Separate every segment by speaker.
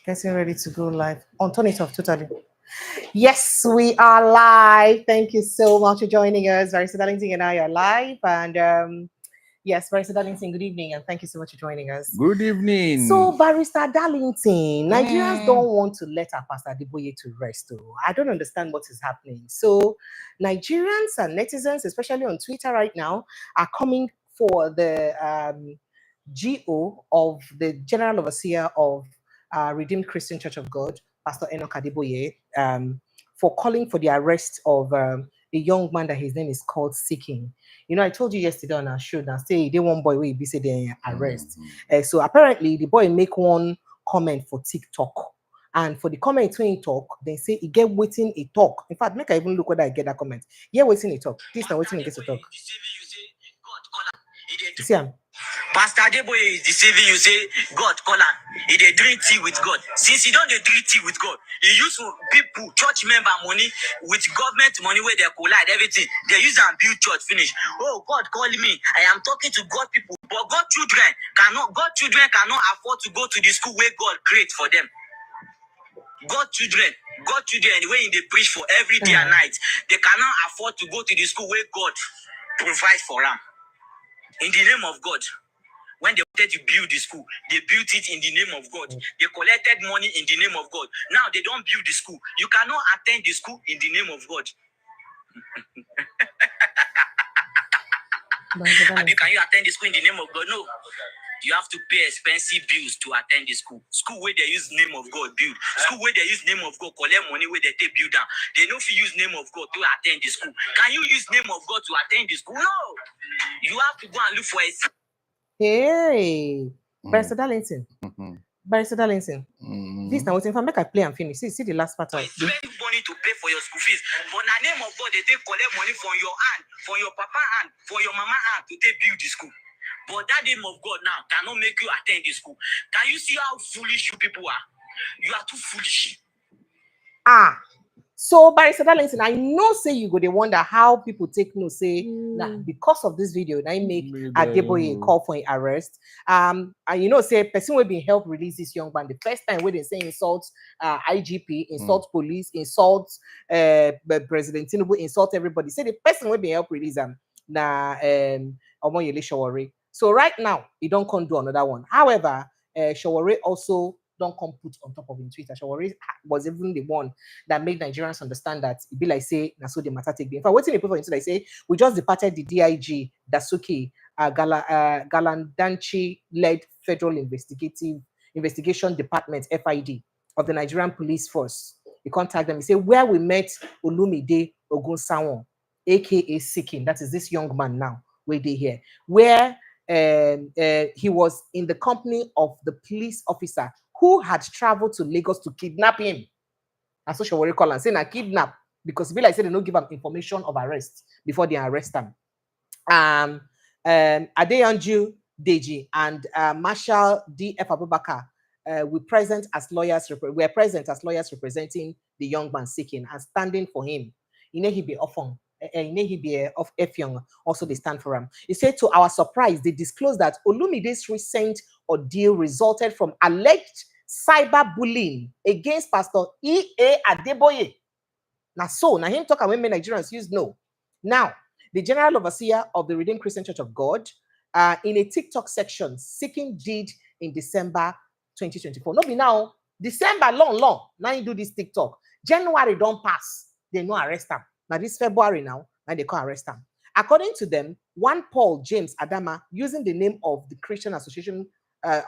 Speaker 1: Getting ready to go live. Turn it off totally. Yes, we are live. Thank you so much for joining us. Barrister Darlington and I are live. And yes, Barrister Darlington, good evening, and thank you so much for joining us.
Speaker 2: Good evening.
Speaker 1: So, Barrister Darlington, Nigerians don't want to let our Pastor Adeboye to rest. Oh. I don't understand what is happening. So, Nigerians and netizens, especially on Twitter right now, are coming for the GO of the General Overseer of Redeemed Christian Church of God, Pastor Enoch Adeboye, for calling for the arrest of a young man that his name is called Seaking. You know, I told you yesterday on our show that say they one boy will be say they arrest. So apparently the boy make one comment for TikTok. And for the comment when he talk, they say he get waiting a talk. In fact, make I even look whether I get that comment. Yeah, waiting a talk. This now waiting he gets to talk. You see him?
Speaker 3: Pastor Adeboye is deceiving you, say God call am. He dey drink tea with God. Since he don't dey drink tea with God, he use people, church member money with government money where they collide everything. They use and build church finish. Oh, God call me. I am talking to God people. But God children cannot afford to go to the school where God create for them. God children, when they preach for every day and night, they cannot afford to go to the school where God provide for them. In the name of God. When they wanted to build the school, they built it in the name of God. They collected money in the name of God. Now they don't build the school. You cannot attend the school in the name of God. Can you attend the school in the name of God? No. You have to pay expensive bills to attend the school. School where they use name of God build. School where they use name of God collect money where they take build down. They don't use name of God to attend the school. Can you use name of God to attend the school? No. You have to go and look for a.
Speaker 1: Hey, Barrister Darlington. Barrister Darlington. This now waiting for make I play and finish. See the last part of it.
Speaker 3: Spend money to pay for your school fees. But the name of God, they take collect money from your aunt, from your papa aunt, from your mama aunt to take build the school. But that name of God now cannot make you attend the school. Can you see how foolish you people are? You are too foolish.
Speaker 1: So, Barrister Darlington, I know say you go they wonder how people take no say because of this video, I make Adeboye call for an arrest. And you know, say person will be help release this young man. The first time where they say insult IGP, insult police, insult President Tinubu, insult everybody. Say the person will be help release them. Omoyele Shawari. So right now, he don't come do another one. However, Shawari also don't come put on top of him Twitter. Shawari was even the one that made Nigerians understand that it be like say na so the matter take. In fact, what's in the paper into like say we just departed the DIG Dasuki Galandanchi led Federal Investigation Department FID of the Nigerian Police Force. He contact them. He say where we met Olumide Ogunsawon, aka Seaking. That is this young man now where they here where he was in the company of the police officer who had traveled to Lagos to kidnap him. And so Shawari call and say na kidnap because be like say they don't give them information of arrest before they arrest them. Adeyanju Deji and Marshal D.F. Abubakar were present as lawyers representing the young man Seaking and standing for him. Inehibe Ofong. Of Efyong also they stand for him. He said, to our surprise, they disclosed that Olumide's recent ordeal resulted from alleged cyberbullying against Pastor E.A. Adeboye. Now him talk and women Nigerians use no. Now, the General Overseer of the Redeemed Christian Church of God, in a TikTok section, Seaking did in December 2024. No be now, December long. Now you do this TikTok. January don't pass. They no arrest him. Now this February now, and they can't arrest him. According to them, one Paul James Adama, using the name of the Christian association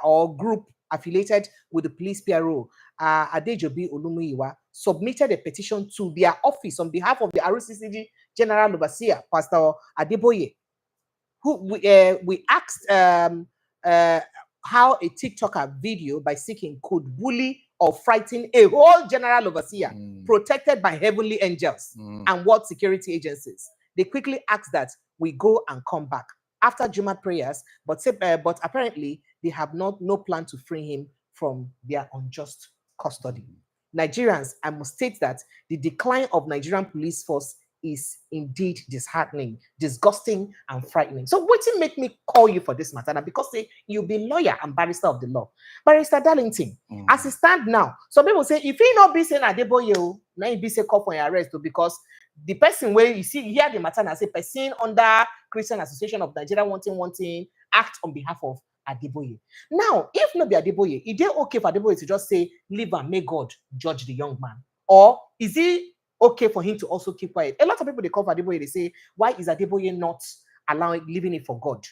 Speaker 1: or group affiliated with the police PRO, Adejobi Olumuyiwa, submitted a petition to their office on behalf of the RCCG General Overseer, Pastor Adeboye, who we asked how a TikToker video by Seaking could bully or frighten a whole General Overseer protected by heavenly angels and world security agencies. They quickly asked that we go and come back after Juma prayers, but apparently they have no plan to free him from their unjust custody. Nigerians, I must state that the decline of Nigerian police force is indeed disheartening, disgusting, and frightening. So what make me call you for this matter? Now, because say you be lawyer and barrister of the law. Barrister Darlington, as it stand now, some people say if he not be saying Adeboye, now he be say call for your arrest because the person where you see here the matter and say person under Christian Association of Nigeria wanting act on behalf of Adeboye. Now, if not be Adeboye, is it okay for Adeboye to just say leave and may God judge the young man? Or is it okay for him to also keep quiet? A lot of people they call for Adeboye, they say, why is Adeboye not allowing leaving it for God?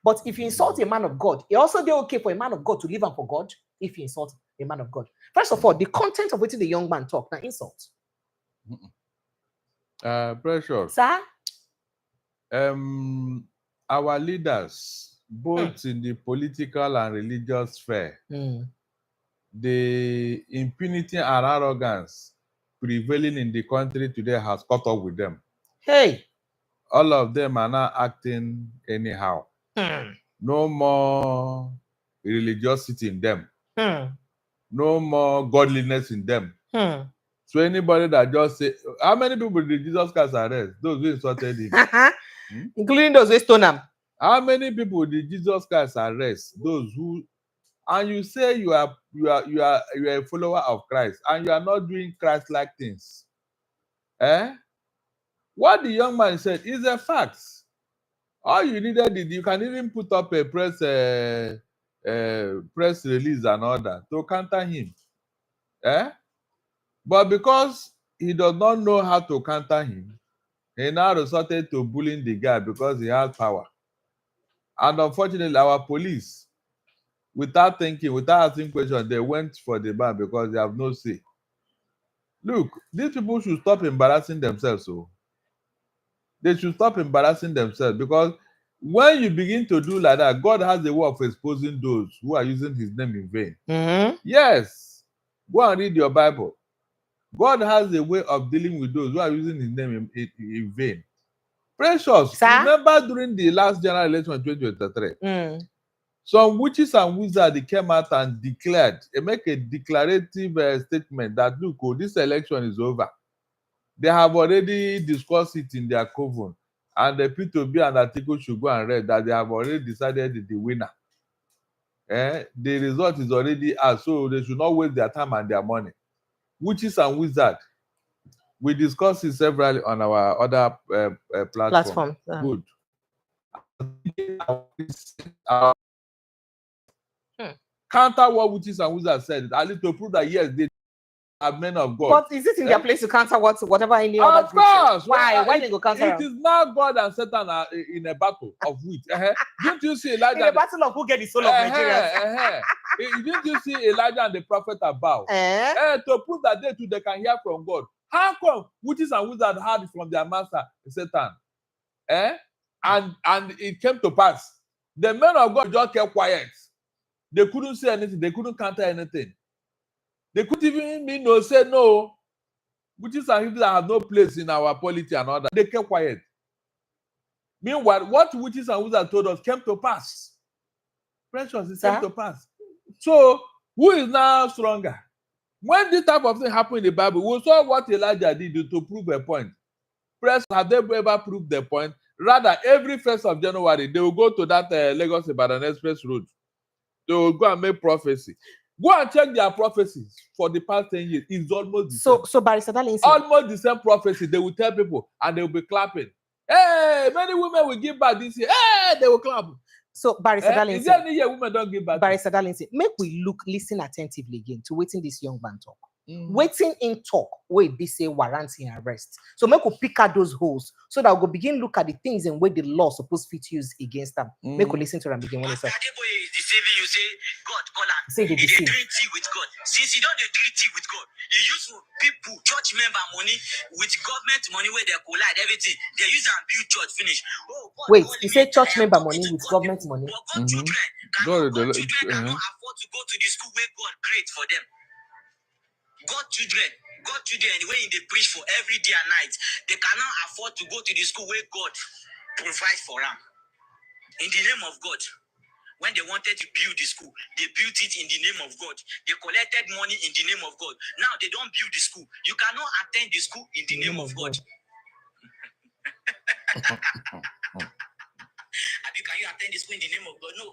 Speaker 1: But if you insult a man of God, it also be okay for a man of God to leave him for God if you insult a man of God. First of all, the content of what the young man talk, now insult.
Speaker 2: Precious.
Speaker 1: Sir?
Speaker 2: Our leaders, both in the political and religious sphere, the impunity and arrogance prevailing in the country today has caught up with them.
Speaker 1: Hey.
Speaker 2: All of them are now acting anyhow. No more religiosity in them. No more godliness in them. So anybody that just say, how many people did Jesus Christ arrest? Those who insulted him.
Speaker 1: Including those who stone him.
Speaker 2: How many people did Jesus Christ arrest? Those who, and you say you are a follower of Christ and you are not doing Christ-like things. What the young man said is a fact. All you needed is you can even put up a press release and all that to counter him. But because he does not know how to counter him, he now resorted to bullying the guy because he has power. And unfortunately, our police, without thinking, without asking questions, they went for the man because they have no say. Look, these people should stop embarrassing themselves. So they should stop embarrassing themselves, because when you begin to do like that, God has a way of exposing those who are using his name in vain. Yes. Go and read your Bible. God has a way of dealing with those who are using his name in vain. Precious,
Speaker 1: Sir?
Speaker 2: remember during the last general election in 2023, some witches and wizards came out and declared, make a declarative statement that, look, this election is over. They have already discussed it in their coven, and the P2B and article should go and read that they have already decided the winner. The result is already out, so they should not waste their time and their money. Witches and wizards, we discussed it severally on our other platform. Good. Counter what witches and wizards said, at least to prove that yes, they are men of God.
Speaker 1: But is it in their place to counter whatever any other group says? Why? Why they go counter?
Speaker 2: It is now God and Satan are in a battle of wit. Didn't you see Elijah?
Speaker 1: In a battle of who get the soul of Nigerians.
Speaker 2: Didn't you see Elijah and the prophet about? To prove that they can hear from God. How come witches and wizards heard from their master Satan? And it came to pass. The men of God just kept quiet. They couldn't say anything. They couldn't counter anything. They couldn't even say no. Witches and wizards have no place in our polity and all that. They kept quiet. Meanwhile, what witches and wizards told us came to pass. Precious, it came to pass. So, who is now stronger? When this type of thing happened in the Bible, we saw what Elijah did to prove a point. Press, have they ever proved the point? Rather, every 1st of January, they will go to that Lagos-Ibadan Express Road. They will go and make prophecy. Go and check their prophecies for the past 10 years. It's almost the same.
Speaker 1: So Barrister Darlington.
Speaker 2: Almost the same prophecy. They will tell people and they will be clapping. Hey, many women will give birth this year. Hey, they will clap.
Speaker 1: So Barrister Darlington.
Speaker 2: Is there any year women don't give birth?
Speaker 1: Barrister Darlington, make we listen attentively again to waiting this young man talk. Waiting in talk where be say warranting arrest. So make we pick out those holes so that we'll begin look at the things in where the law supposed to use against them. Make we listen to them begin when it's up.
Speaker 3: Adeboye is deceiving you, say God call her.
Speaker 1: Say he
Speaker 3: drink tea with God. Since he don't drink tea with God, he use people, church member money with government money where they collide everything. They use and build church finish. Oh, God,
Speaker 1: wait, you say church member money with government money?
Speaker 3: But God children cannot afford to go to the school where God create for them. God children, where they preach for every day and night, they cannot afford to go to the school where God provides for them. In the name of God. When they wanted to build the school, they built it in the name of God. They collected money in the name of God. Now they don't build the school. You cannot attend the school in the name of God. Abi, can you attend the school in the name of God? No.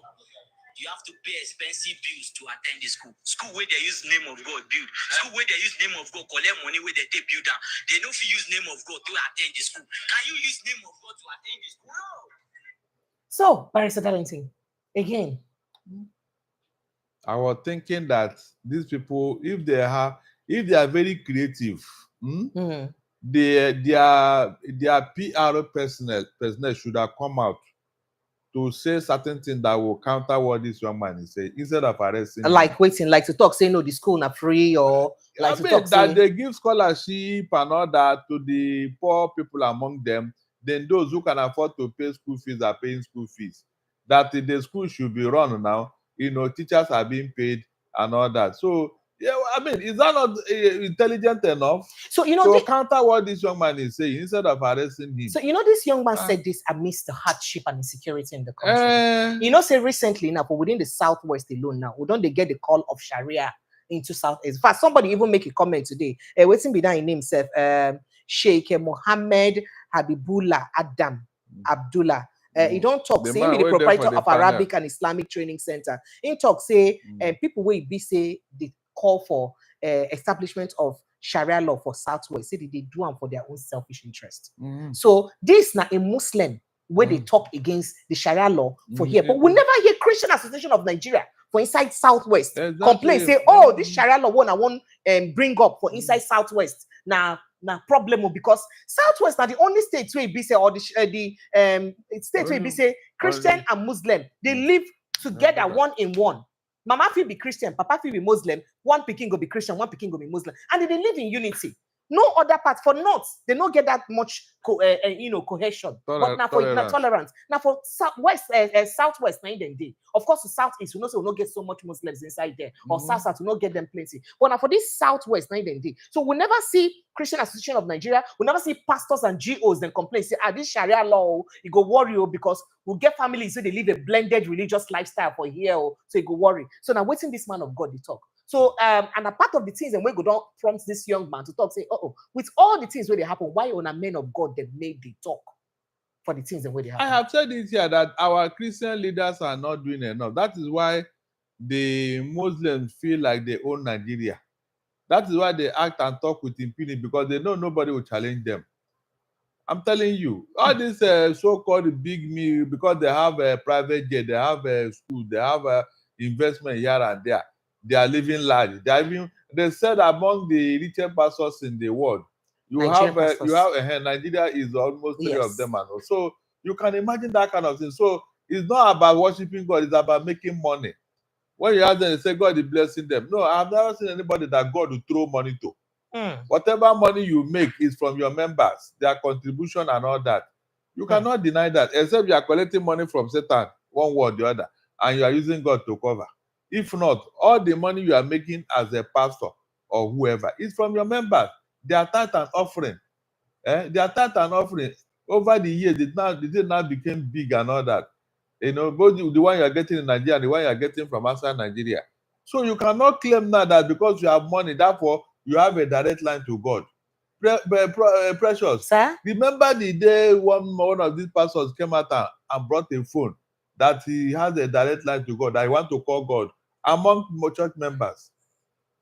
Speaker 3: You have to pay expensive bills to attend the school. School where they use name of God build. School where they use name of God collect money where they take build down. They don't use name of God to attend the school. Can you use name of God to attend the school? No.
Speaker 1: So, Barrister Darlington, again.
Speaker 2: I was thinking that these people, if they are very creative, their PR personnel should have come out to say certain things that will counter what this young man is saying instead of arresting him.
Speaker 1: Like waiting, like to talk, say no, the school not free, or like
Speaker 2: I
Speaker 1: to
Speaker 2: mean,
Speaker 1: talk,
Speaker 2: that
Speaker 1: say
Speaker 2: they give scholarship and all that to the poor people among them. Then those who can afford to pay school fees are paying school fees. That the school should be run now. Teachers are being paid and all that. So, yeah, I mean, is that not intelligent enough?
Speaker 1: So
Speaker 2: counter what this young man is saying instead of arresting him.
Speaker 1: So this young man said this amidst the hardship and insecurity in the country. Say recently now, but within the Southwest alone now, we don't they get the call of Sharia into Southeast. In fact, somebody even make a comment today. Waiting be that in himself, Sheikh Mohammed Habibullah Adam Abdullah. He don't talk, say be the proprietor of Arabic and Islamic Training Center. He talk, say people will be say the call for establishment of Sharia law for Southwest, say they do them for their own selfish interest. So this now a Muslim where they talk against the Sharia law for here, but we never hear Christian Association of Nigeria for inside Southwest complain, say, oh, this Sharia law one I want bring up for inside Southwest. Now problem because Southwest are the only states where be say or the states where be say Christian and Muslim they live together one in one. Mama feel be Christian, Papa feel be Muslim, one pikin go be Christian, one pikin go be Muslim, and they live in unity. No other part for North, they don't get that much cohesion. But now for tolerance. Now for Southwest, Southwest, of course, the Southeast, we will not get so much Muslims inside there, or South will not get them plenty. But now for this Southwest, so we never see Christian Association of Nigeria, we never see pastors and GOs then complain, say, this Sharia law, you go worry because we'll get families so they live a blended religious lifestyle for here, so you go worry. So now waiting this man of God they talk. So and a part of the things and we go down prompts this young man to talk, say, with all the things where they happen, why on a men of God they made the talk for the things and where they happen?
Speaker 2: I have said it here that our Christian leaders are not doing enough. That is why the Muslims feel like they own Nigeria. That is why they act and talk with impunity because they know nobody will challenge them. I'm telling you, all this so-called big meal because they have a private jet, they have a school, they have a investment here and there. They are living large. They said among the richest pastors in the world, Nigeria is almost three of them, and so you can imagine that kind of thing. So it's not about worshiping God; it's about making money. When you ask them, they say God is blessing them. No, I've never seen anybody that God will throw money to. Whatever money you make is from your members, their contribution and all that. You cannot deny that, except you are collecting money from Satan, one way or the other, and you are using God to cover. If not, all the money you are making as a pastor or whoever is from your members. Their tithe and offering. Their tithe and offering over the years, they now became big and all that. Both the one you are getting in Nigeria and the one you are getting from outside Nigeria. So you cannot claim now that because you have money, therefore you have a direct line to God. Precious,
Speaker 1: sir?
Speaker 2: Remember the day one of these pastors came out and brought a phone that he has a direct line to God, that I want to call God among church members.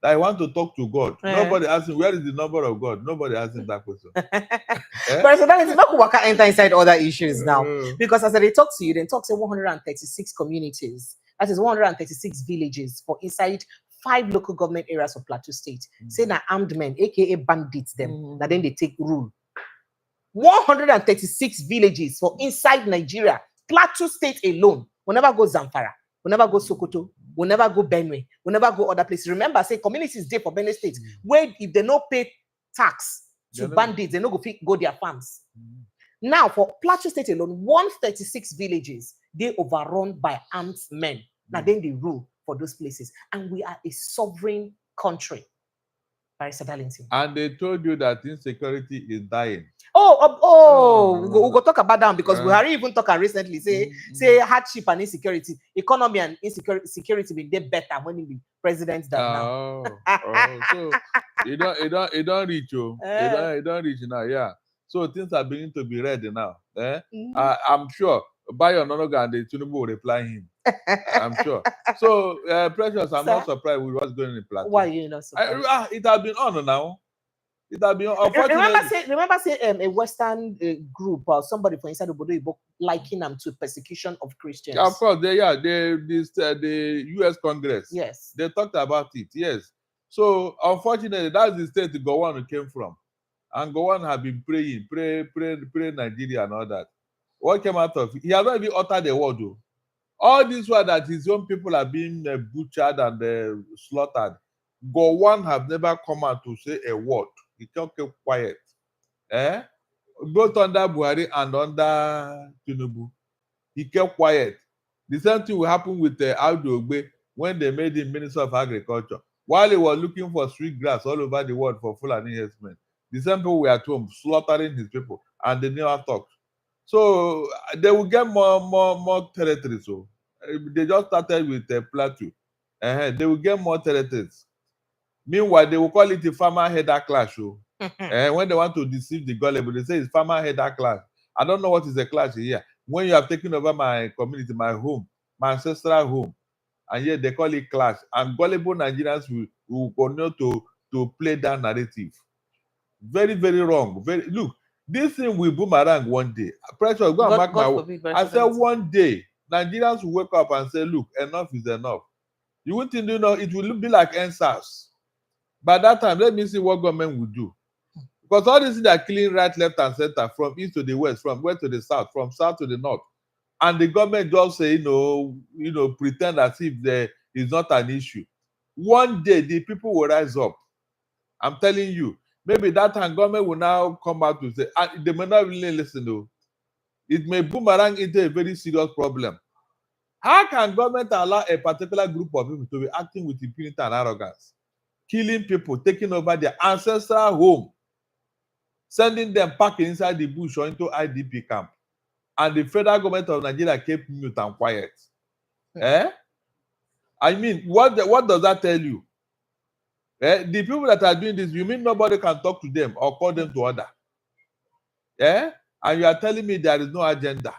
Speaker 2: That I want to talk to God. Nobody asked him, where is the number of God? Nobody asked him that question.
Speaker 1: But so that is not work enter inside other issues now. Because as they talk to you, they talk to 136 communities. That is 136 villages for inside 5 local government areas of Plateau State. Say na armed men, aka bandits them. That then they take rule. 136 villages for inside Nigeria. Plateau State alone. We'll never go Zamfara. We'll never go Sokoto. We'll never go Benue. We'll never go other places. Remember, say communities there for Benue State, where if they don't pay tax to bandits, they no go their farms. Now, for Plateau State alone, 136 villages, they overrun by armed men. Now then they rule for those places. And we are a sovereign country. Barrister Darlington.
Speaker 2: And they told you that insecurity is dying.
Speaker 1: We'll go talk about that because we have even talked recently. Say hardship and insecurity, economy and insecurity will get better when he be president than now.
Speaker 2: So it don't reach you. It don't reach now, yeah. So things are beginning to be ready now. I'm sure Bayo Nonoga and the Tinubu will reply him. I'm sure. So, Precious, I'm not surprised with what's going on in Plateau.
Speaker 1: Why are you not surprised?
Speaker 2: It has been on now. It has been unfortunately.
Speaker 1: Remember say a Western group or somebody from inside the Bodo liking them to persecution of Christians.
Speaker 2: Of course, the U.S. Congress.
Speaker 1: Yes.
Speaker 2: They talked about it. Yes. So, unfortunately, that's the state Gowon came from. And Gowon have been pray Nigeria and all that. What came out of it? He has not even uttered a word, though. All this while that his own people are being butchered and slaughtered, Gowon have never come out to say a word. He kept quiet. Both under Buhari and under Tinubu. He kept quiet. The same thing will happen with Adeboye when they made him Minister of Agriculture. While he was looking for street grass all over the world for Fulani herdsmen, the same people were at home slaughtering his people, and they never talked. So they will get more territories. So they just started with Plateau. They will get more territories. Meanwhile, they will call it a farmer header clash. When they want to deceive the gullible, they say it's farmer header clash. I don't know what is a clash here. When you have taken over my community, my home, my ancestral home, and yet they call it clash, and gullible Nigerians will continue to play that narrative. Very, very wrong. Look, this thing will boomerang one day. Pressure, go and mark my word. I said one day, Nigerians will wake up and say, look, enough is enough. You wouldn't think, it will be like NSAS. By that time, let me see what government will do. Because all these things are killing right, left, and center, from east to the west, from west to the south, from south to the north. And the government just say, pretend as if there is not an issue. One day, the people will rise up. I'm telling you. Maybe that time government will now come out to say, and they may not really listen though. It may boomerang into a very serious problem. How can government allow a particular group of people to be acting with impunity and arrogance? Killing people, taking over their ancestral home, sending them back inside the bush or into IDP camp. And the federal government of Nigeria kept mute and quiet. I mean, what does that tell you? The people that are doing this, you mean nobody can talk to them or call them to order? And you are telling me there is no agenda.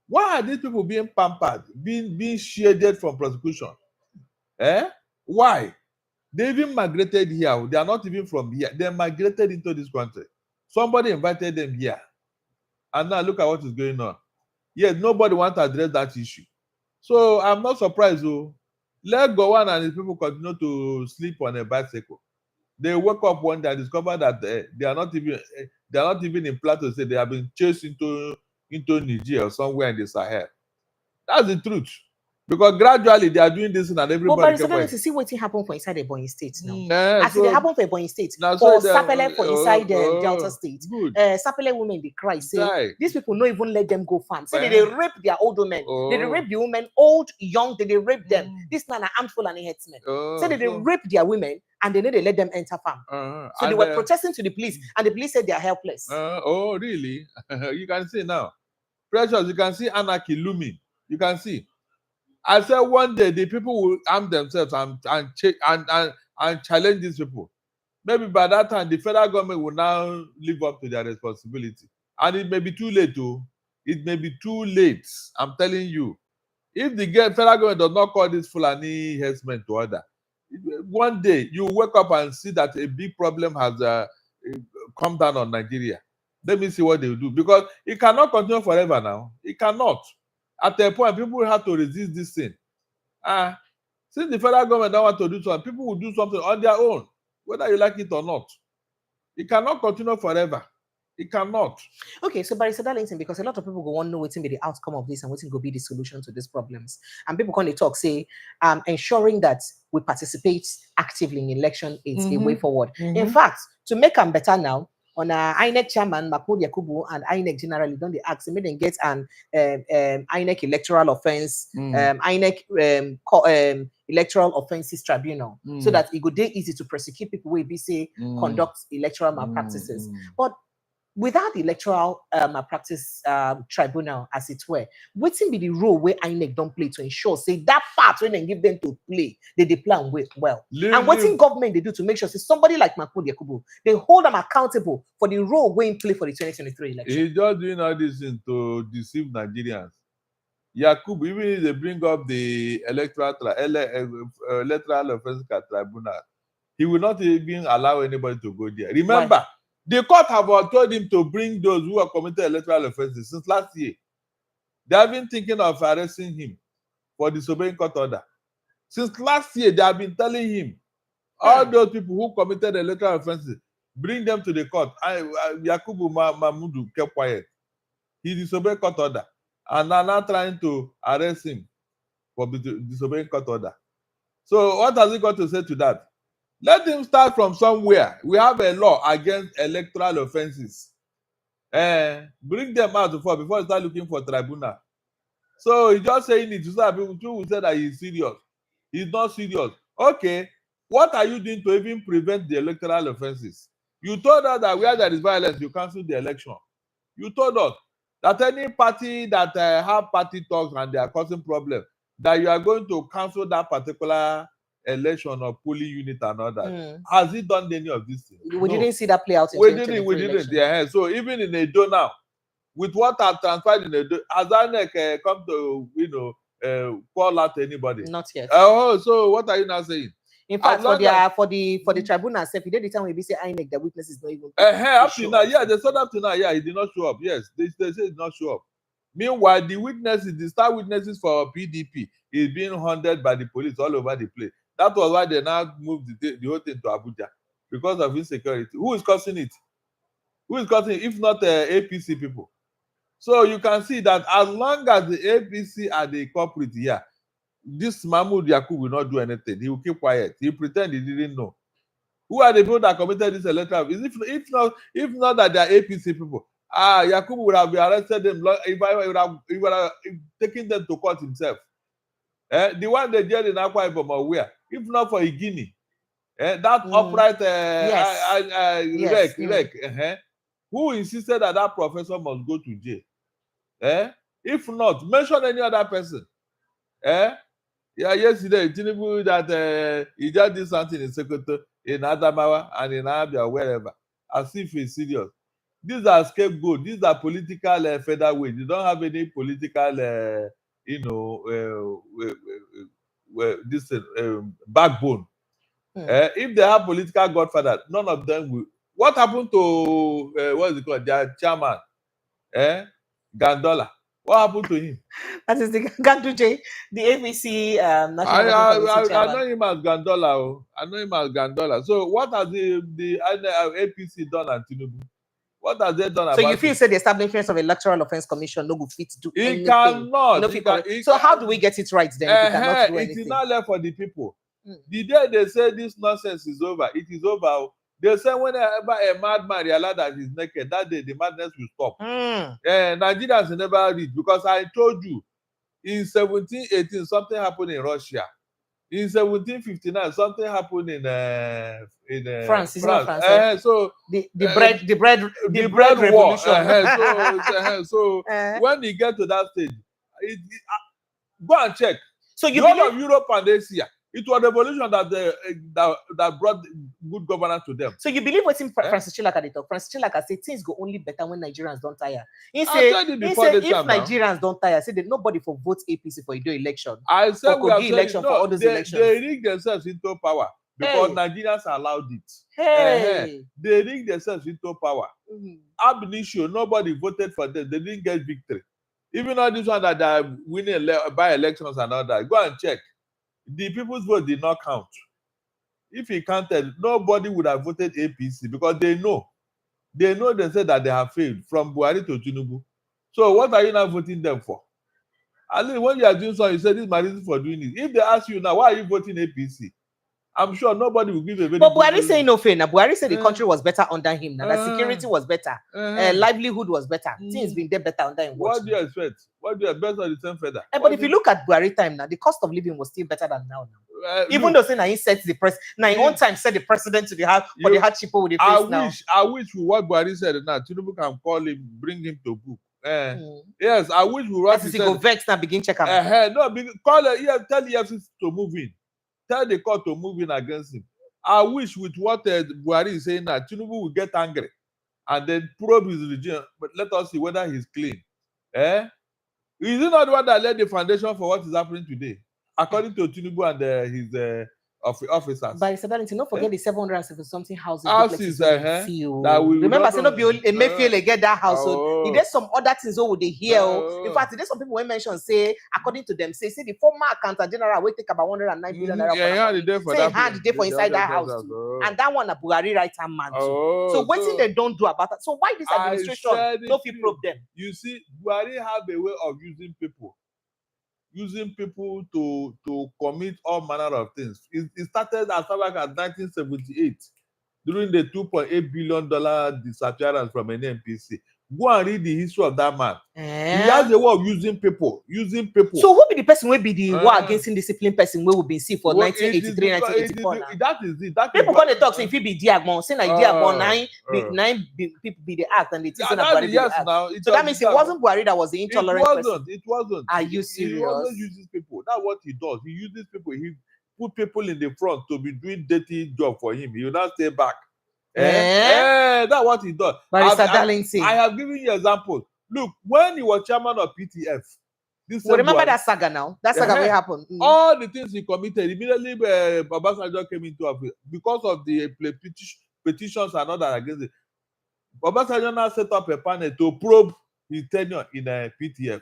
Speaker 2: Why are these people being pampered, being shielded from prosecution? Why? They even migrated here. They are not even from here. They migrated into this country. Somebody invited them here. And now look at what is going on. Yes, nobody wants to address that issue. So I'm not surprised, though. Let Gowon and his people continue to sleep on a bicycle. They wake up one day and discover that they are not even in Plateau. Say they have been chased into Niger or somewhere in the Sahel. That's the truth. Because gradually they are doing this and everybody.
Speaker 1: But but to see what happened for inside the Ebonyi State now. As
Speaker 2: so,
Speaker 1: it happened for Ebonyi State,
Speaker 2: for
Speaker 1: Sapele for inside the Delta State. Sapele women they cry, say these people don't even let them go farm. Say they rape their old women. They rape the women, old, young, they rape them. This man are armed full and headsmen. Say they rape their women and they let them enter farm. So they were protesting to the police and the police said they are helpless.
Speaker 2: Oh, really? You can see now. Precious, you can see anarchy looming. You can see. I said one day the people will arm themselves and challenge these people. Maybe by that time the federal government will now live up to their responsibility. And it may be too late, too. It may be too late. I'm telling you. If the federal government does not call this Fulani herdsmen to order, one day you wake up and see that a big problem has come down on Nigeria. Let me see what they will do. Because it cannot continue forever now. It cannot. At a point, people will have to resist this thing. Since the federal government don't want to do something, people will do something on their own, whether you like it or not. It cannot continue forever. It cannot.
Speaker 1: Okay, so Barrister Darlington, because a lot of people go want to know what's going to be the outcome of this and what's going to be the solution to these problems. And people can talk, say, ensuring that we participate actively in election is a way forward. In fact, to make them better now, on INEC chairman Mahmoud Yakubu and INEC generally don't they ask them get an INEC electoral offense, INEC electoral offenses tribunal, so that it would be easy to prosecute people where we say conduct electoral malpractices. But without the electoral malpractice tribunal, as it were, waiting be the role where INEC don't play to ensure say that part when they give them to play, they plan well. And waiting government they do to make sure say somebody like Mahmoud Yakubu, they hold them accountable for the role when play for the 2023 election.
Speaker 2: He's just doing all this thing to deceive Nigerians. Yakubu, even if they bring up the electoral offense tribunal, he will not even allow anybody to go there. Remember,
Speaker 1: Why?
Speaker 2: the court have told him to bring those who have committed electoral offenses since last year. They have been thinking of arresting him for disobeying court order. Since last year, they have been telling him, all those people who committed electoral offenses, bring them to the court. Yakubu Mahmudu kept quiet. He disobeyed court order. And are now trying to arrest him for disobeying court order. So what has he got to say to that? Let him start from somewhere. We have a law against electoral offenses. Bring them out before you start looking for tribunal. So he's just saying it to some people who say that he's serious. He's not serious. Okay, what are you doing to even prevent the electoral offenses? You told us that where there is violence, you cancel the election. You told us that any party that have party talks and they are causing problems, that you are going to cancel that particular election or polling unit and all that. Has he done any of these things?
Speaker 1: We didn't see that play out in
Speaker 2: we didn't. Yeah. So even in Edo now, with what has transpired in Edo, has INEC come to call out anybody?
Speaker 1: Not yet.
Speaker 2: Oh, so what are you now saying?
Speaker 1: In fact, for the tribunal itself, he did the time when we say INEC, the witness is not even
Speaker 2: up to now, yeah, they said up to now, yeah, he did not show up. Yes, they say he did not show up. Meanwhile, the witnesses, the star witnesses for PDP is being hunted by the police all over the place. That was why they now moved the whole thing to Abuja, because of insecurity. Who is causing it? Who is causing it, if not APC people? So you can see that as long as the APC are the culprit here, this Mahmoud Yakubu will not do anything. He will keep quiet. He pretend he didn't know. Who are the people that committed this electoral? If not that they are APC people, Yakubu would have been arrested them. He would have taken them to court himself. The one they jailed in Akwa Ibom or where? If not for Igini, that upright who insisted that professor must go to jail. If not, mention any other person. Yeah, yesterday, Tinubu that he just did something in Sokoto, in Adamawa, and in Abia, wherever, as if he's serious. These are scapegoats. These are political featherweight. They don't have any political, backbone. If they have political godfather, none of them will. What happened to what is it called? Their chairman, Gandola. What happened to him?
Speaker 1: That is the Ganduje, the ABC national.
Speaker 2: I know him as Gandola. I know him as Gandola. So what has the APC done at Tinubu? What has they done about it?
Speaker 1: So you feel say the establishment of Electoral Offense Commission no good fit to do anything?
Speaker 2: Cannot.
Speaker 1: So how do we get it right then? We cannot do anything.
Speaker 2: It is not left for the people. The day they say this nonsense is over, it is over. They say whenever a madman realizes that he's naked, that day the madness will stop. Nigerians never read, because I told you in 1718 something happened in Russia. In 1759 something happened in
Speaker 1: France.
Speaker 2: So
Speaker 1: the bread
Speaker 2: revolution. So when you get to that stage, go and check. So you of Europe and Asia. It was the revolution that brought good governance to them.
Speaker 1: So you believe what's in Francis Chilaka they talk? Francis Chilaka say things go only better when Nigerians don't tire. He say if Nigerians don't tire, say that nobody for vote APC for Edo election.
Speaker 2: I said
Speaker 1: for Kogi election, for all those elections.
Speaker 2: They rig themselves into power because Nigerians allowed it. They rig themselves into power. Ab initio, nobody voted for them. They didn't get victory. Even all this one that they are winning by elections and all that, go and check. The people's vote did not count. If he counted, nobody would have voted APC because they know they said that they have failed from Buhari to Tinubu. So what are you now voting them for? At least when you are doing something, you say this is my reason for doing it. If they ask you now, why are you voting APC? I'm sure nobody will give a very.
Speaker 1: But Buhari say no fair. Now Buhari said the country was better under him. Now that security was better, livelihood was better. Things been there better under him.
Speaker 2: What do you expect? What do you expect on the same feather?
Speaker 1: But if you look at Buhari time now, the cost of living was still better than now. Even though saying he sets the press, now in own time set the president to the heart for the hardship with the face now.
Speaker 2: I wish with what Buhari said now, Tinubu can call him, bring him to book. Yes, I wish we what he said.
Speaker 1: Go vex now begin check him.
Speaker 2: No, call tell the FCC to move in. Tell the court to move in against him. I wish with what Buhari is saying now, Tinubu will get angry and then probe his regime. But let us see whether he's clean. Is he not the one that laid the foundation for what is happening today? According to Tinubu and his officers.
Speaker 1: But Darlington, don't forget the 770 something houses.
Speaker 2: Remember,
Speaker 1: I said not be Emefiele get that house. So there's some other things over the here. In fact, there's some people who mention say, according to them, say the former accountant general will take about 109 billion naira. Hand the day for inside that house too. And that one a Buhari right hand man too. So what thing they don't do about that? So why this administration don't fit probe them?
Speaker 2: You see, Buhari have a way of using people to commit all manner of things. It started as far back as 1978 during the $2.8 billion disappearance from an NPC. Go and read the history of that man. He has a way of using people.
Speaker 1: So who be the person will be the war against indisciplined person we will be see for 1983, 1984 now?
Speaker 2: That is it.
Speaker 1: People gonna talk say if it be Diagon, say like Diagon nine people be the act and the thing so that means it wasn't Buhari that was the intolerant person.
Speaker 2: It wasn't.
Speaker 1: Are you serious?
Speaker 2: He always uses people. That's what he does. He uses people. He put people in the front to be doing dirty job for him. He will not stay back. That's what he does.
Speaker 1: I
Speaker 2: have given you examples. Look, when he was chairman of PTF,
Speaker 1: remember that saga now? That saga will happen.
Speaker 2: All the things he committed, immediately Obasanjo came into office because of the petitions and all that against it. Obasanjo now set up a panel to probe his tenure in PTF.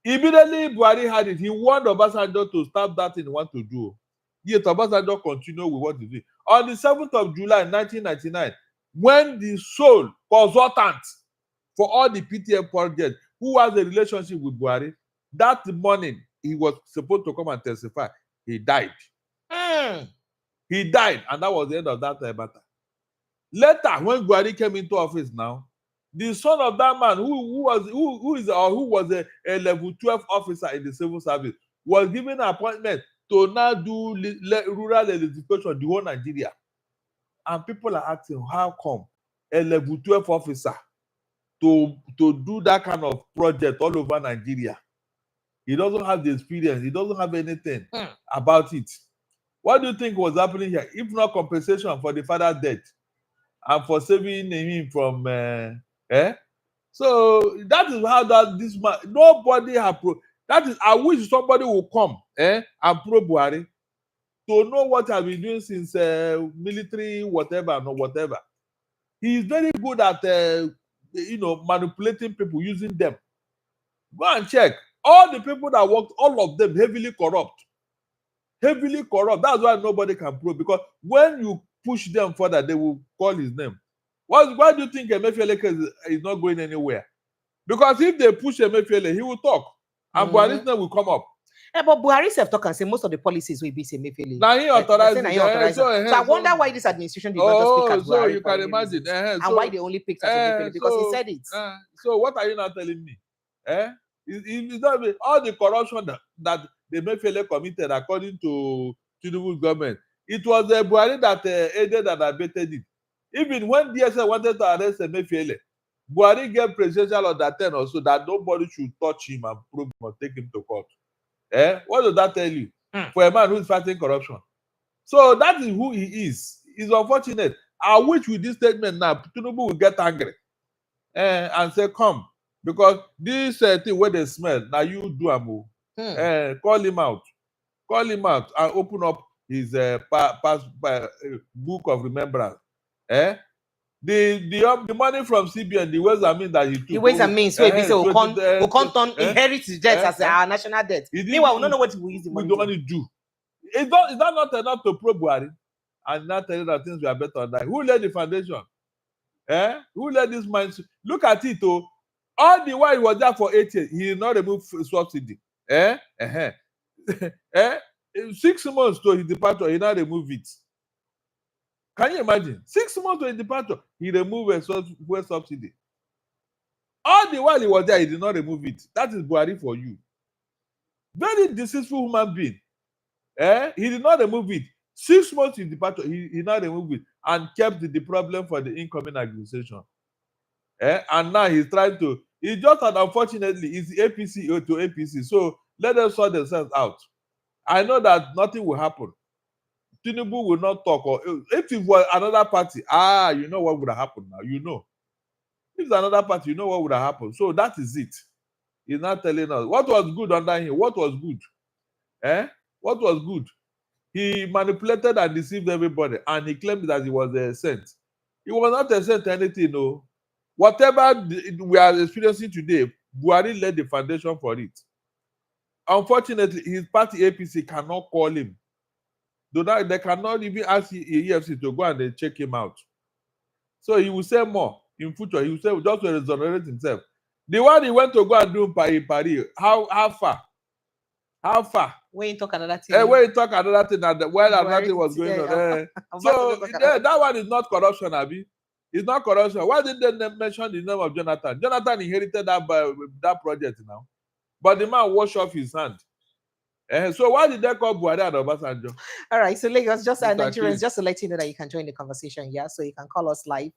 Speaker 2: Immediately Buhari had it. He warned Obasanjo to stop that thing he want to do. Yet Obasanjo continued with what he did. On the 7th of July 1999, when the sole consultant for all the PTF projects, who has a relationship with Buhari, that morning he was supposed to come and testify. He died. He died, and that was the end of that matter. Later, when Buhari came into office now, the son of that man who was a level 12 officer in the civil service was given an appointment to now do rural electrification the whole Nigeria. And people are asking, how come a level 12 officer to do that kind of project all over Nigeria? He doesn't have the experience. He doesn't have anything about it. What do you think was happening here? If not compensation for the father's death and for saving him from So that is how this man, nobody have that is, I wish somebody will come and probe Buhari to know what I've been doing since military, whatever. He is very good at manipulating people, using them. Go and check. All the people that worked, all of them heavily corrupt. That's why nobody can probe, because when you push them further, they will call his name. Why do you think Emefiele is not going anywhere? Because if they push Emefiele, he will talk. And Buhari's name will come up.
Speaker 1: But Buhari self talk and say most of the policies will be Emefiele.
Speaker 2: Now he authorized.
Speaker 1: So I wonder why this administration did not just pick at Buhari.
Speaker 2: So you can imagine.
Speaker 1: And why they only picked at Emefiele, because he said it.
Speaker 2: So what are you not telling me? It's not all the corruption that the Emefiele committed according to Tinubu's government. It was Buhari that aided and abetted it. Even when DSS wanted to arrest Emefiele, Buhari gave presidential order 10 or so that nobody should touch him and probe him or take him to court. What does that tell you? For a man who is fighting corruption. So that is who he is. It's unfortunate. I wish with this statement now, Tinubu will get angry and say, come. Because this thing where they smell, now you do a move. Call him out and open up his book of remembrance. The money from CBN, the ways and means that he took. The
Speaker 1: ways and means, so we can't inherit his debt as our national debt. Meanwhile, we don't know what we use the money.
Speaker 2: We don't want to do. Is that not enough to probe Buhari? And not tell you that things were better than that. Who laid the foundation? Who laid this mind? Look at it, oh. All the while he was there for 8 years, he did not remove subsidy. 6 months to his departure, he did not remove it. Can you imagine? 6 months to his departure, he removed a fuel subsidy. All the while he was there, he did not remove it. That is Buhari for you. Very deceitful human being. He did not remove it. 6 months in departure, he did not remove it and kept the problem for the incoming administration. And now he's trying to. It's just that unfortunately it's APC to APC. So let them sort themselves out. I know that nothing will happen. Tinubu will not talk, or if it was another party, you know what would have happened now. You know, if it's another party, you know what would have happened. So that is it. He's not telling us what was good under him. What was good? What was good? He manipulated and deceived everybody, and he claimed that he was a saint. He was not a saint to anything, no. Whatever we are experiencing today, Buhari laid the foundation for it. Unfortunately, his party APC cannot call him. They cannot even ask EFC to go and check him out. So he will say more in future. He will say just to exonerate himself. The one he went to go and do in Paris, how far? How far?
Speaker 1: When you talk another thing.
Speaker 2: When you talk another thing, while another thing was going on. So that one is not corruption, Abi. It's not corruption. Why did they mention the name of Jonathan? Jonathan inherited that project now. But the man washed off his hand. So why did they call Buhari and Obasanjo?
Speaker 1: All right, so Lagos, just Nigerians, just to let you know that you can join the conversation. Yeah, so you can call us live,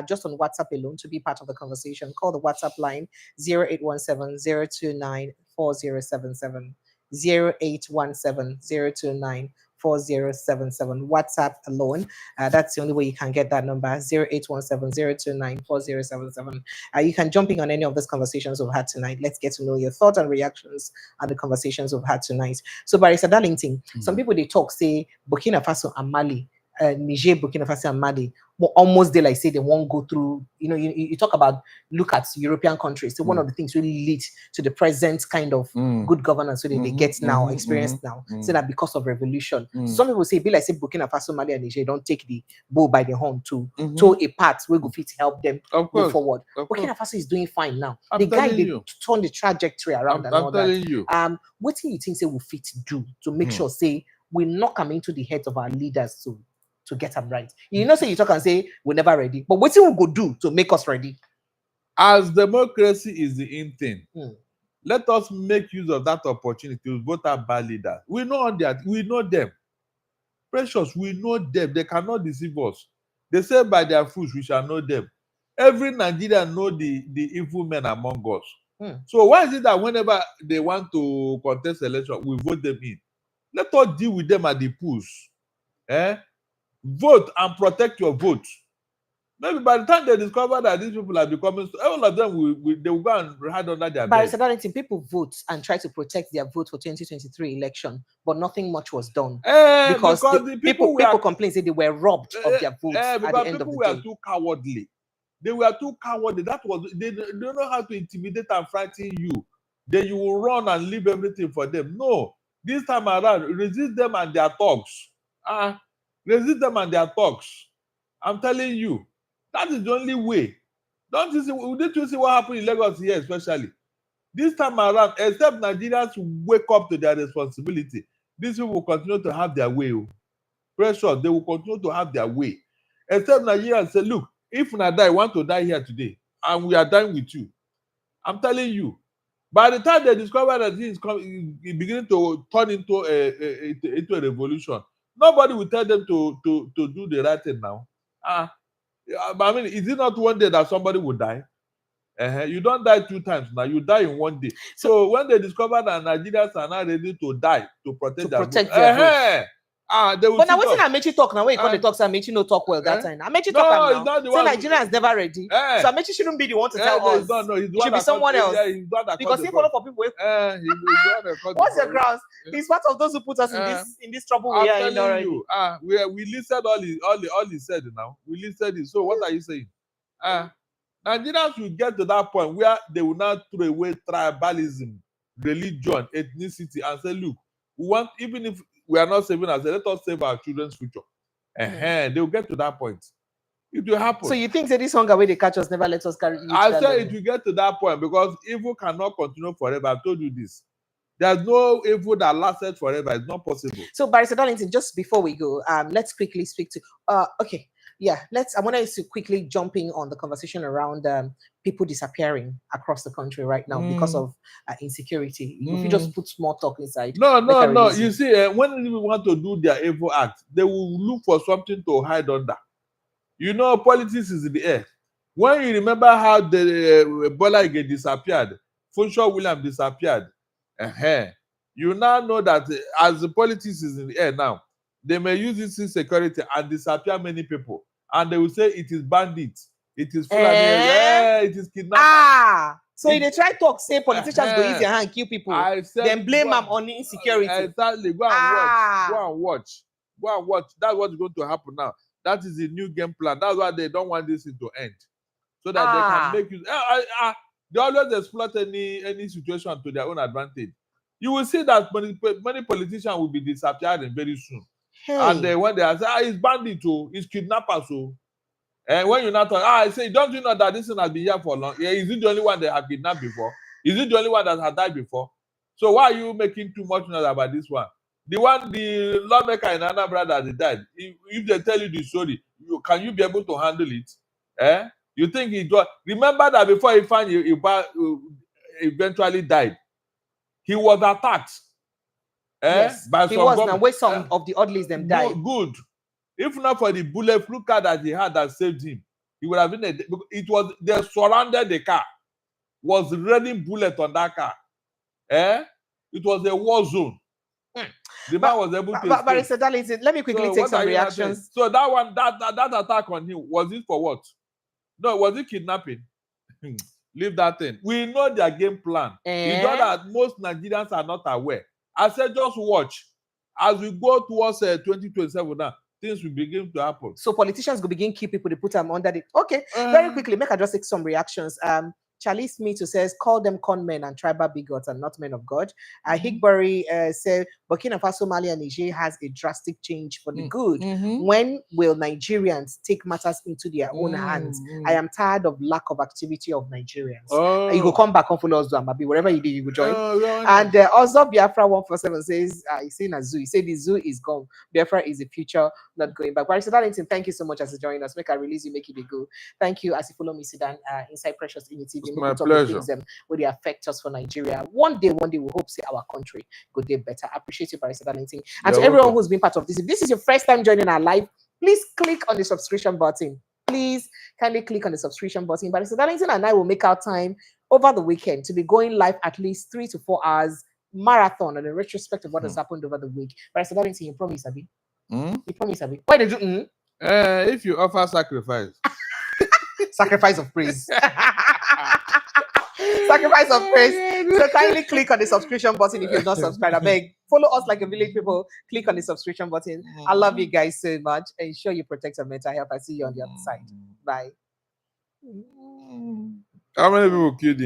Speaker 1: just on WhatsApp alone to be part of the conversation. Call the WhatsApp line 0817-029-4077. 0817-029-4077. WhatsApp alone. That's the only way you can get that number. 0817-029-4077. You can jump in on any of these conversations we've had tonight. Let's get to know your thoughts and reactions on the conversations we've had tonight. So, Barrister Darlington, some people they talk say Burkina Faso and Mali, Niger, Burkina Faso and Mali, almost they like say they won't go through. You talk about look at European countries. So one of the things really lead to the present kind of good governance so they get now, experience now. So that because of revolution, some people say be like say Burkina Faso, Mali, and Niger don't take the bull by the horn to a part where go fit help them go forward. Burkina Faso is doing fine now. The guy they turn the trajectory around and all that. What do you think say we fit do to make sure say we knock them into the heads of our leaders to get them right? Say you talk and say we're never ready, but what we go do to make us ready?
Speaker 2: As democracy is the in thing, let us make use of that opportunity to vote our bad leaders. We know that, we know them. Precious, we know them. They cannot deceive us. They say by their fruits we shall know them. Every Nigerian know the evil men among us. So why is it that whenever they want to contest election, we vote them in? Let us deal with them at the polls. Vote and protect your vote. Maybe by the time they discover that these people are becoming, all of them they will go and hide under their bed.
Speaker 1: But people vote and try to protect their vote for 2023 election, but nothing much was done because the people complain say they were robbed of their votes at the end of the day.
Speaker 2: People were too cowardly. They were too cowardly. They don't know how to intimidate and frighten you. Then you will run and leave everything for them. No, this time around, resist them and their talks. Resist them and their talks. I'm telling you, that is the only way. Don't you see? Did you see what happened in Lagos here, especially this time around? Except Nigerians wake up to their responsibility, these people will continue to have their way. Precious, they will continue to have their way. Except Nigerians say, look, if I want to die here today, and we are dying with you. I'm telling you. By the time they discover that this is beginning to turn into a revolution, nobody will tell them to do the right thing now. I mean, is it not one day that somebody will die? You don't die 2 times now, you die in 1 day. So when they discover that Nigerians are not ready to die to protect their vote, they will.
Speaker 1: But now what's Amechi talk now? When you call the talk, Amechi no talk well that time. Amechi talk now. So Nigerians never ready. So Amechi shouldn't be the one to tell us. It should be someone else. Because he follow for people. What's your grounds? He's part of those who put us in this trouble we are in already.
Speaker 2: We listed all he said now. We listed it. So what are you saying? Nigerians will get to that point where they will not throw away tribalism, religion, ethnicity, and say, look, we want, even if we are not saving ourselves, let us save our children's future. They will get to that point. It will happen.
Speaker 1: So you think that this hunger where they catch us never let us carry it?
Speaker 2: I said it will get to that point because evil cannot continue forever. I've told you this. There's no evil that lasted forever. It's not possible.
Speaker 1: So Barrister Darlington, just before we go, let's quickly speak to okay. Yeah, I want us to quickly jumping on the conversation around people disappearing across the country right now because of insecurity. If you just put small talk inside.
Speaker 2: No. You see, when people want to do their evil act, they will look for something to hide under. You know, politics is in the air. When you remember how the Bola Ige disappeared, Funshaw William disappeared, you now know that as the politics is in the air now, they may use this insecurity and disappear many people. And they will say it is bandits, it is Fulani, it is kidnappers.
Speaker 1: So they try to talk, say politicians go use their hand, kill people,
Speaker 2: I said,
Speaker 1: then blame them on insecurity.
Speaker 2: Exactly. Go and watch. That's what's going to happen now. That is the new game plan. That's why they don't want this to end. So that they can make use. They always exploit any situation to their own advantage. You will see that many politicians will be disappearing very soon. And when they say, it's bandit, it's kidnappers. And when you not talk, I say, don't you know that this thing has been here for long? Yeah, is it the only one that have kidnapped before? Is it the only one that has died before? So why are you making too much noise about this one? The lawmaker in Anambra that died, if they tell you the story, can you be able to handle it? You think it was... Remember that before Ifeanyi eventually died, he was attacked.
Speaker 1: Yes,
Speaker 2: by
Speaker 1: he
Speaker 2: some
Speaker 1: was.
Speaker 2: government.
Speaker 1: Now, where some of the oddlies them died.
Speaker 2: Good. If not for the bulletproof car that he had that saved him, he would have been they surrounded the car, was raining bullets on that car. It was a war zone. The man was able to
Speaker 1: but Mr. Darlington, let me quickly take some reactions.
Speaker 2: So that one, that attack on him, was it for what? No, was it kidnapping? Leave that thing. We know their game plan. You know that most Nigerians are not aware. I said just watch. As we go towards 2027 now, things will begin to happen. So
Speaker 1: politicians will begin keep people to put them under the... Okay, very quickly, make I just take some reactions. Charlie Smith who says, call them con men and tribal bigots and not men of God. Higbury said, Burkina Faso, Mali, and Niger has a drastic change for the good. When will Nigerians take matters into their own hands? I am tired of lack of activity of Nigerians. You go come back and follow us, Maybe wherever you do, you will join. And also Biafra 147 says, he's saying a zoo. He said the zoo is gone. Biafra is the future, not going back. Barrister Darlington, thank you so much as joining us. Make a release you, make it a go. Thank you as you follow me, Sudan, Inside Precious in TV.
Speaker 2: My pleasure.
Speaker 1: Will they affect us for Nigeria? One day we hope see our country go there better. I appreciate you, Barrister Darlington. And to everyone who's been part of this, if this is your first time joining our live, please click on the subscription button. Please kindly click on the subscription button. Barrister Darlington and I will make our time over the weekend to be going live at least 3 to 4 hours marathon on a retrospect of what has happened over the week. Barrister Darlington, you promise, Abi? You promise, Abi? Why did you?
Speaker 2: If you offer sacrifice.
Speaker 1: Sacrifice of praise. Sacrifice of praise. So kindly click on the subscription button if you've not subscribed. I beg, follow us like a village people. Click on the subscription button. I love you guys so much. Ensure you protect your mental health. I see you on the other side. Bye.
Speaker 2: How many people killed him?